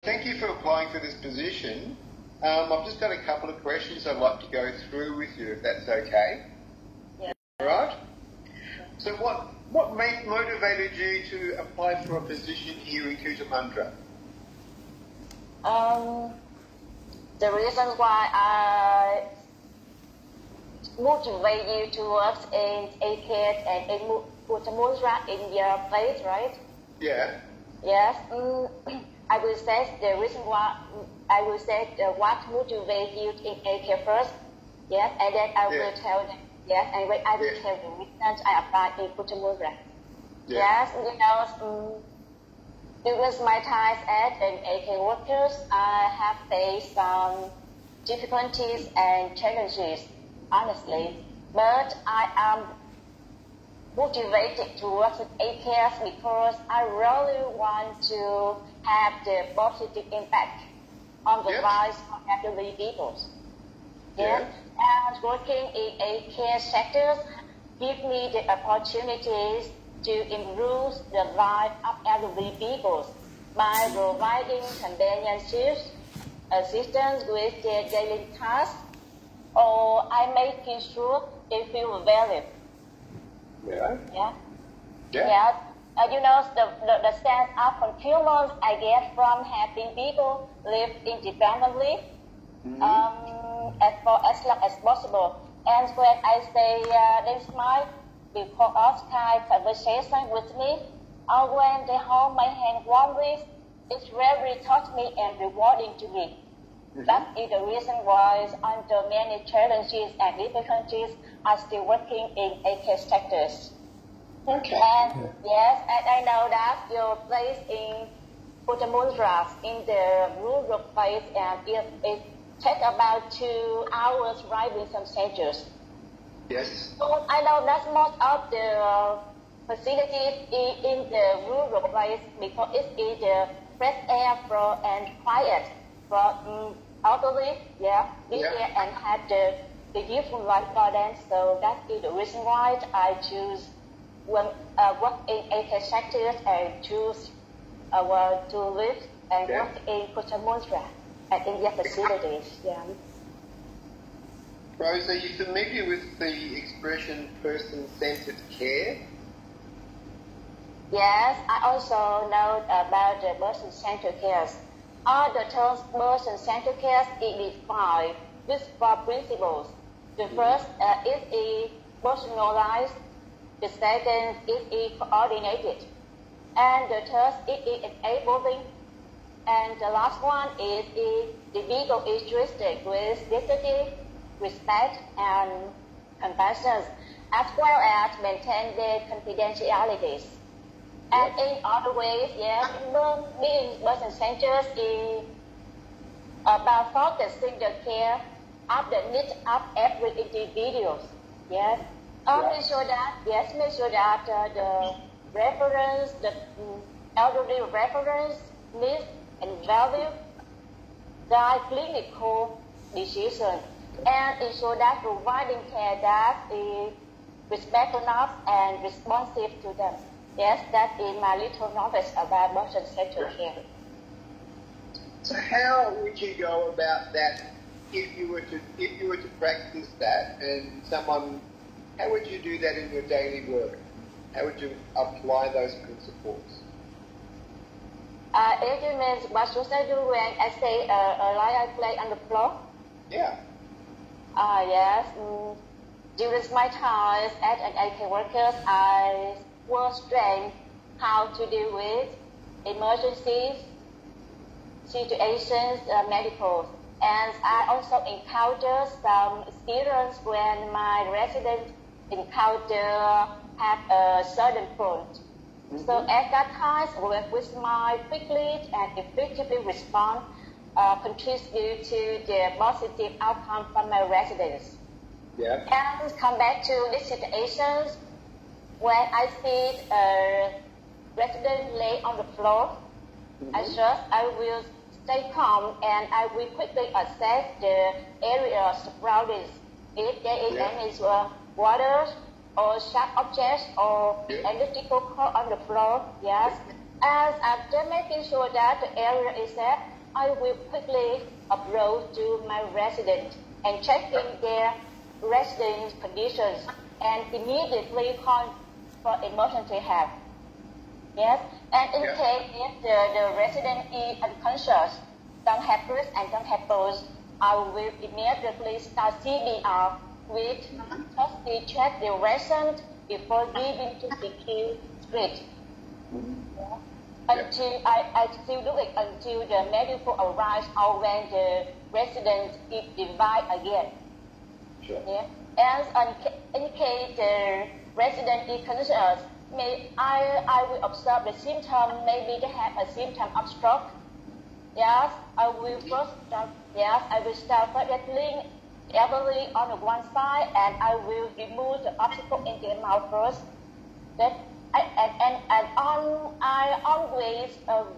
thank you for applying for this position. I've just got a couple of questions I'd like to go through with you, if that's okay. Yeah. All right. So what motivated you to apply for a position here in Cootamundra? The reason why I motivate you to work in ACAS and in Cootamundra in your place, right? Yeah. Yes. I will say the reason why. I will say what motivates you in ACAS first. Yes, and then I will tell them. Yes, and when I will tell the reasons I applied in Cootamundra. Yes, during my time as an ACAS worker, I have faced some difficulties and challenges, honestly. But I am motivated to work with ACAS because I really want to have the positive impact on the lives of elderly people. Yes, and working in ACAS sectors give me the opportunities to improve the life of elderly people by providing companionship, assistance with their daily tasks, or I making sure they feel valued. You know, the sense of fulfillment I get from helping people live independently as long as possible. And when I say they smile before us kind conversation with me, or when they hold my hand warmly, it's very touching and rewarding to me. That is the reason why, under many challenges and difficulties, I'm still working in ACAS sectors. Okay. And yes, and I know that your place in Cootamundra, in the rural place, and it takes about 2 hours driving some centers. Yes. So I know that most of the facilities in the rural place because it is the fresh air flow and quiet for elderly, and have the beautiful life for them. So that is the reason why I choose work in ACAS sectors and choose to live and work in Cootamundra and in their facilities. Rose, are you familiar with the expression person-centered care? Yes, I also know about the person-centered care. All the terms person-centered care is defined with 4 principles. The first is personalized. The second is coordinated. And the third is enabling. And the last one is the people is treated with dignity, respect, and compassion, as well as maintain their confidentialities. And in other ways, being person-centered is about focusing the care of the needs of every individual. Yes. Make sure that the reference, the elderly reference, needs and value guide clinical decision, and ensure that providing care that is respectful enough and responsive to them. Yes, that is my little knowledge about person-centered care. So how would you go about that if you were to practice that, and someone? How would you do that in your daily work? How would you apply those principles? It means what should I do when I say like I play on the floor? Yeah. Yes. During my time as an ACAS worker, I was trained how to deal with emergencies, situations, medical. And I also encountered some experience when my residents had a sudden point. So at that time, work with my quickly and effectively respond contribute to the positive outcome from my residents. And come back to these situations when I see a resident lay on the floor. I will stay calm and I will quickly assess the area surrounding. If there is any water or sharp objects or electrical cord on the floor, As after making sure that the area is safe, I will quickly approach to my resident and checking their residence conditions and immediately call for emergency help. Yes, and in case if the resident is unconscious, don't have pulse and don't have pulse, I will immediately start CPR with custody check the resident before giving to secure street. Until I still do it until the medical arrives or when the resident is revived again. Sure. Yeah. And in case the resident is conscious, I will observe the symptom. Maybe they have a symptom of stroke. Yes, I will start leveling elbow on the one side, and I will remove the obstacle in their mouth first. That I always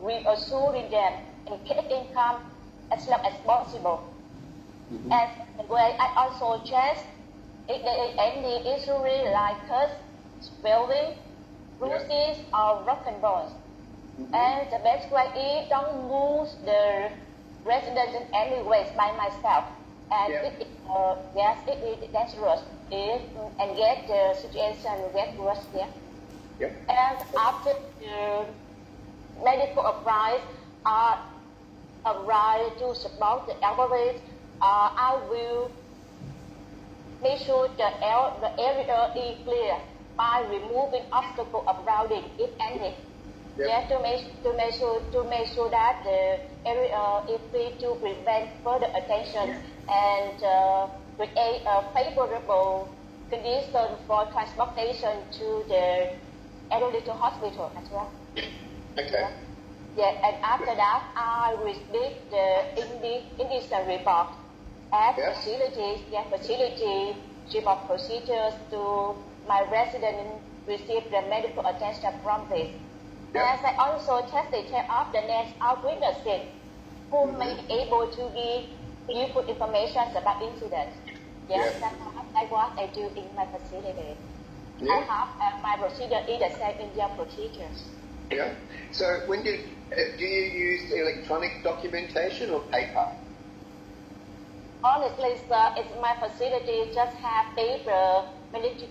reassuring them and keeping calm as long as possible. And the way I also check if there is any injury like cuts, swelling, bruises, or broken bones. And the best way is don't move the resident in any ways by myself. And it is dangerous and get the situation get worse. And after the medical advice arrive to support the elderly, I will make sure the area is clear by removing obstacles around it, if any. To make sure that the area is free to prevent further attention and create a favorable condition for transportation to the elderly to hospital as well. Okay. And after that, I will speak the initial report at facilities report procedures to my resident receive the medical attention from this. As I also take the care of the next out witnesses who may be able to give useful information about incidents. That's what I do in my facility. I have my procedure is the same in their procedures. Yeah. So when do you use electronic documentation or paper? Honestly, sir, it's my facility just have paper, medical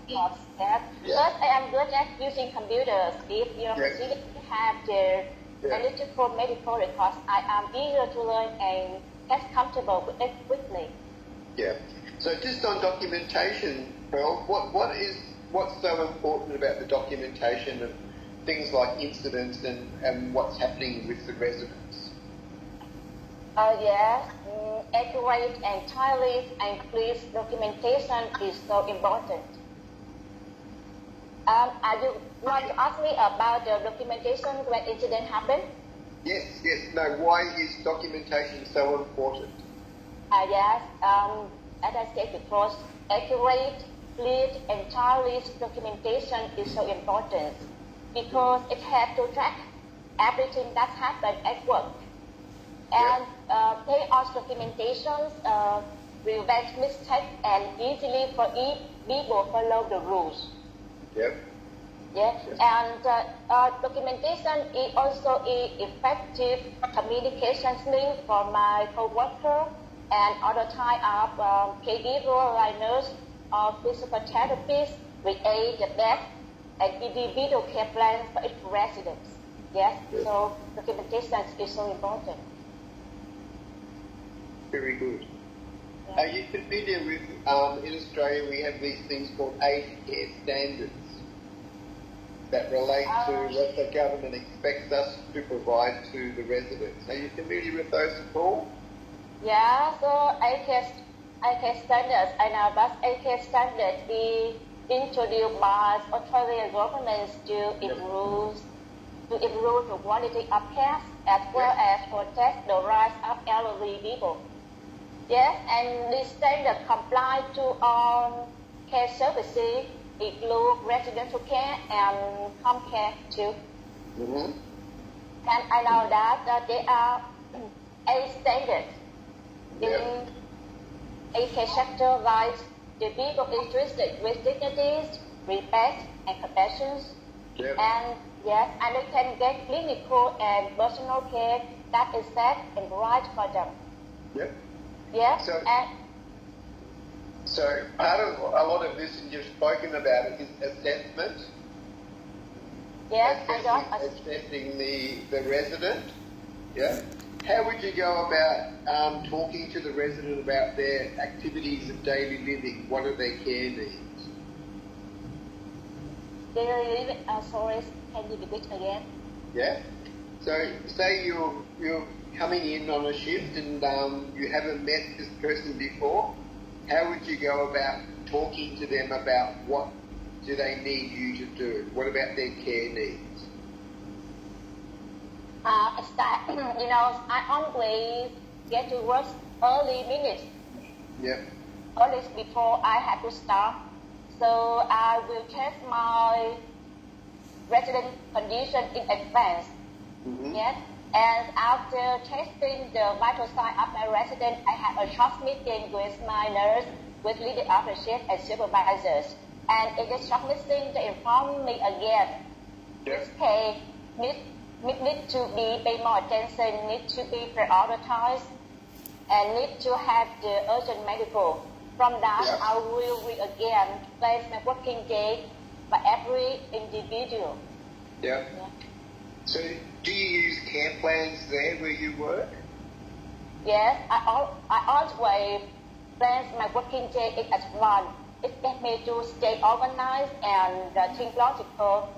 records. First, I am good at using computers. If your facility have the analytical medical records, I am eager to learn and get comfortable with it quickly. Yeah. So just on documentation, Pearl, what's so important about the documentation of things like incidents and what's happening with the residents? Accurate and timely and clear documentation is so important. You want to ask me about the documentation when incident happened? Yes. No, why is documentation so important? As I said before, accurate, clear, and timely documentation is so important because it helps to track everything that happened at work. And chaos documentations prevent mistakes and easily for people follow the rules. And documentation is also an effective communication link for my co-worker and other type of caregiver like nurse or physical therapists create the best and individual care plans for each resident. So documentation is so important. Very good. Are you familiar with, in Australia we have these things called aged care standards that relate to what the government expects us to provide to the residents. Are you familiar with those at all? So aged care standards, I know, but aged care standards is introduced by Australian government to improve the quality of care as well as protect the rights of elderly people. And this standard comply to all care services, include residential care and home care too. And I know that there are 8 standards in a care sector, like the people is treated with dignity, respect, and compassion, and Yes, and they can get clinical and personal care that is set and right for them. Yep. Yes, So part of a lot of this, and you've spoken about it, is assessment. Yes, assessing the resident. Yeah. How would you go about talking to the resident about their activities of daily living? What are their care needs? Daily living. Sorry, can you repeat again? Yeah. So say you're coming in on a shift and you haven't met this person before. How would you go about talking to them about what do they need you to do? What about their care needs? I always get to work early minutes. Yep. Early before I have to start. So I will test my resident condition in advance. Mm-hmm. Yes. And after testing the vital sign of my resident, I have a short meeting with my nurse, with leader of the shift and supervisors. And in this short meeting, they inform me again. This case need to be pay more attention, need to be prioritized, and need to have the urgent medical. From that, I will again place my working day for every individual. Yeah. So, do you use care plans there where you work? Yes, I always plan my working day in advance. It helps me to stay organized and think logical.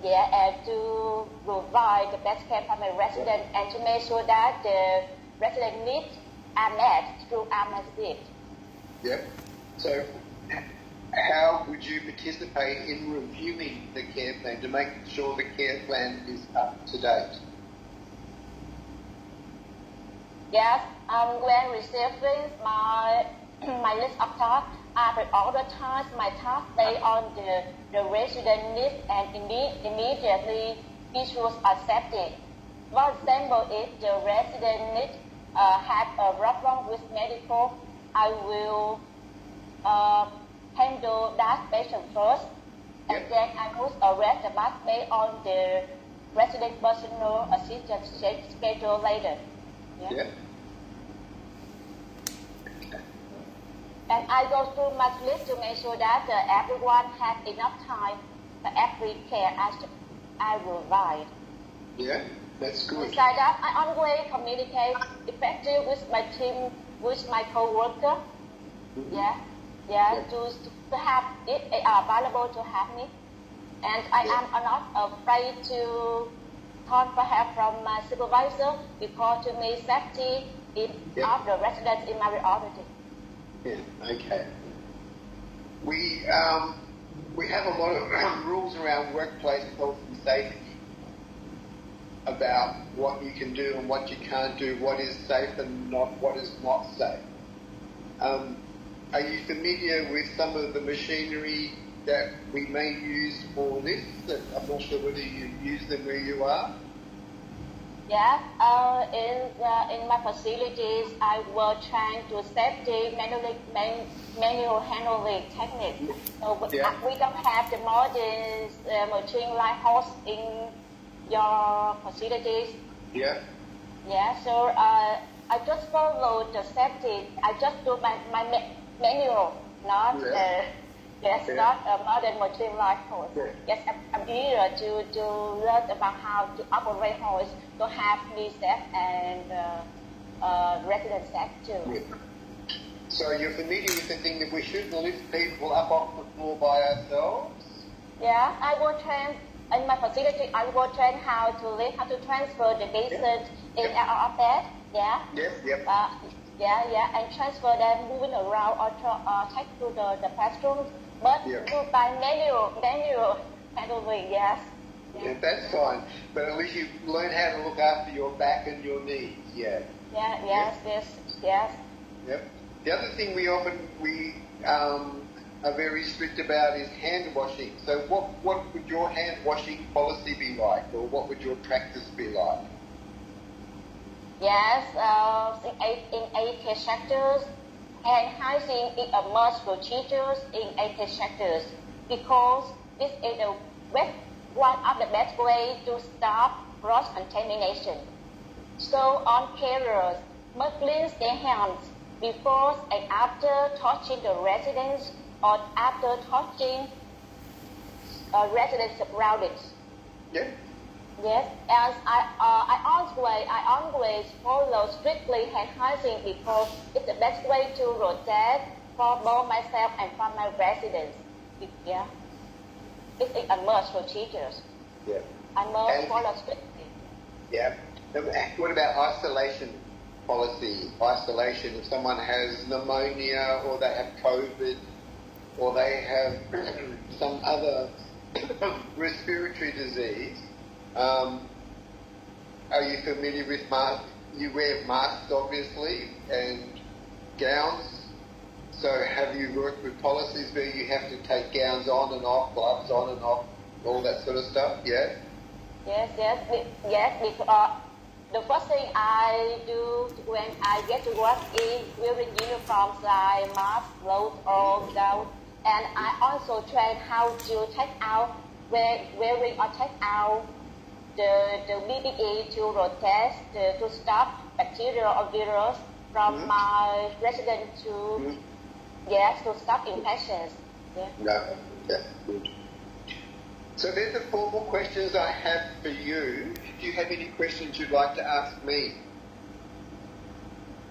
Yeah, and to provide the best care for my resident and to make sure that the resident needs are met throughout my shift. Yep. So, how would you participate in reviewing the care plan to make sure the care plan is up to date? Yes, when receiving my list of tasks, I prioritize my tasks based on the resident needs and immediately issues accepted. For example, if the resident needs have a problem with medical, I will handle that patient first, and then I must arrest the bus based on the resident personal assistance schedule later. Yeah. And I go through my list to make sure that everyone has enough time for every care I provide. Yeah, that's good. Besides that, I always communicate effectively with my team, with my co-worker. Mm-hmm. To have it, they are available to have me. And I am not afraid to call for help from my supervisor because to me safety of the residents is my priority. Yeah, okay. We have a lot of rules around workplace health and safety about what you can do and what you can't do, what is safe and what is not safe. Are you familiar with some of the machinery that we may use for this? I'm not sure whether you use them where you are. Yes, in my facilities, I will train to safety manual handling technique. So we don't have the modern machine like HOS in your facilities. Yeah. Yeah. So I just follow the safety. I just do my manual, not not a modern machine like HOS. Yeah. Yes, I'm here to learn about how to operate HOS, to have me safe and resident safe too. Yeah. So you're familiar with the thing that we shouldn't lift people up off the floor by ourselves? Yeah, I will train in my facility. I will train how to lift, how to transfer the patient in and out of bed. Yeah. Yes. Yep. And transfer them moving around or take to the classroom. But do by manual handling, yes. Yeah, that's fine. But at least you learn how to look after your back and your knees. Yeah. Yes. Yep. The other thing we are very strict about is hand washing. So what would your hand washing policy be like, or what would your practice be like? Yes, in 8 sectors, and hygiene is a must procedures in 8 sectors because this is the one of the best way to stop cross-contamination. So all carriers must clean their hands before and after touching the residents or after touching residents' surroundings. Yeah. Yes, as I always follow strictly hand hygiene because it's the best way to rotate for both myself and for my residents. Yeah, it's a must procedures. Yeah. I must follow strictly. Yeah. What about isolation policy? Isolation, if someone has pneumonia or they have COVID or they have some other respiratory disease, are you familiar with masks? You wear masks, obviously, and gowns. So have you worked with policies where you have to take gowns on and off, gloves on and off, all that sort of stuff? Yeah? Yes, because the first thing I do when I get to work is wearing uniforms like mask, gloves, or gown. And I also train how to take out, wearing or take out the PPE to rotate, to stop bacteria or virus from my resident to, to stop infections. Yeah. No, that's good. So there's the formal questions I have for you. Do you have any questions you'd like to ask me?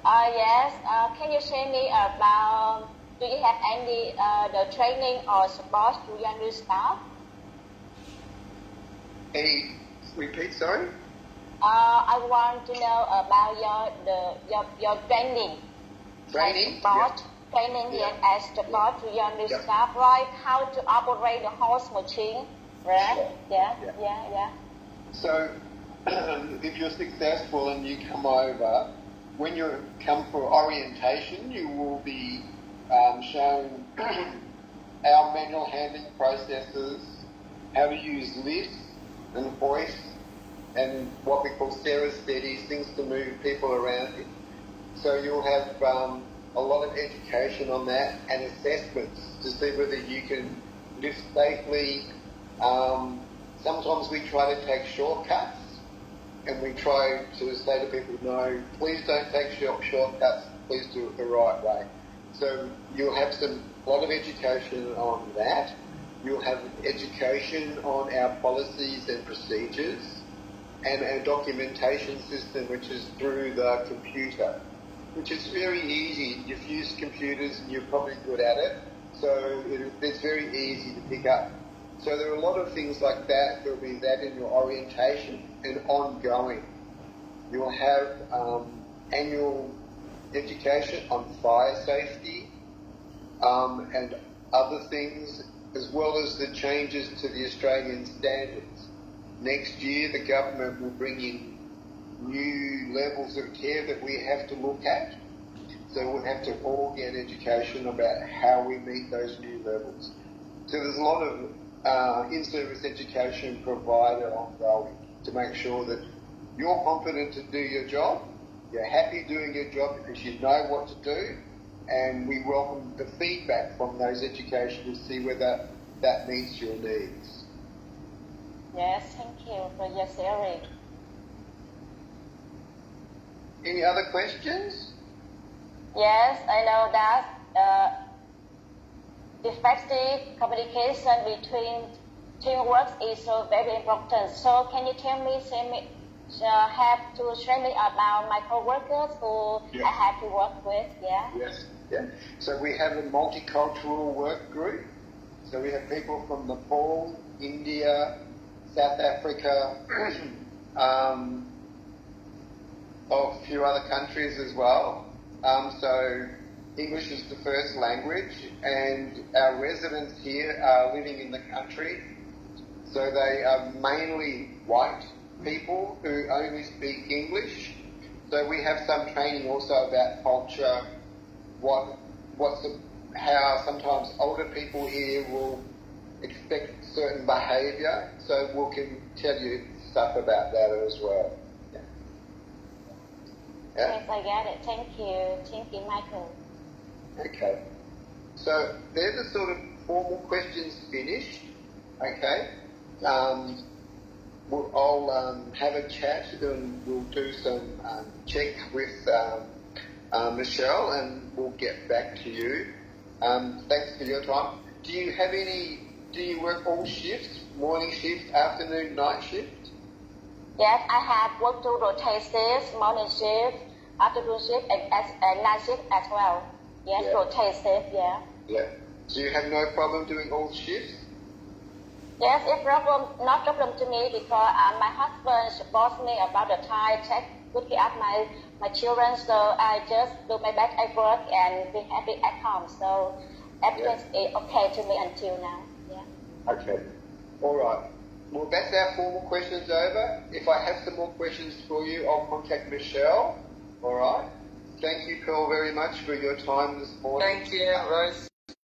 Yes. Can you share me about, do you have any the training or support to younger staff? Any, repeat, sorry? I want to know about your training. Training? Support, training as support to younger staff, right? How to operate the HÅC machine, right? Yeah. So, if you're successful and you come over, when you come for orientation, you will be shown our manual handling processes, how to use lifts and hoists, and what we call steadies, things to move people around in. So you'll have a lot of education on that and assessments to see whether you can lift safely. Sometimes we try to take shortcuts, and we try to say to people, no, please don't take shortcuts, please do it the right way. So you'll have a lot of education on that. You'll have education on our policies and procedures and our documentation system, which is through the computer, which is very easy. You've used computers and you're probably good at it, so it's very easy to pick up. So there are a lot of things like that. There'll be that in your orientation and ongoing. You'll have annual education on fire safety and other things, as well as the changes to the Australian standards. Next year, the government will bring in new levels of care that we have to look at. So we'll have to all get education about how we meet those new levels. So there's a lot of in-service education provided ongoing to make sure that you're confident to do your job, you're happy doing your job because you know what to do, and we welcome the feedback from those education to see whether that meets your needs. Yes, thank you for your sharing. Any other questions? Yes, I know that effective communication between teamwork is so very important. So can you share me about my co-workers who I have to work with? Yes. So we have a multicultural work group. So we have people from Nepal, India, South Africa, a few other countries as well. So English is the first language, and our residents here are living in the country. So they are mainly white people who only speak English. So we have some training also about culture, how sometimes older people here will expect certain behaviour. So we can tell you stuff about that as well. Yes, I get it. Thank you, Michael. Okay. So they're the sort of formal questions finished. Okay. I'll have a chat and we'll do some check with Michelle and we'll get back to you. Thanks for your time. Do you work all shifts? Morning shift, afternoon, night shift? Yes, I have worked 2 rotate shifts, morning shift, afternoon shift, and night shift as well. Yes, Yeah. rotate shift, yeah. Yeah. So you have no problem doing all shifts? Yes, it's not problem to me because my husband supports me about the time, take good care of my children, so I just do my best at work and be happy at home. So everything is okay to me until now. Yeah. Okay. All right. Well, that's our formal questions over. If I have some more questions for you, I'll contact Michelle. All right. Thank you, Pearl, very much for your time this morning. Thank you, Rose.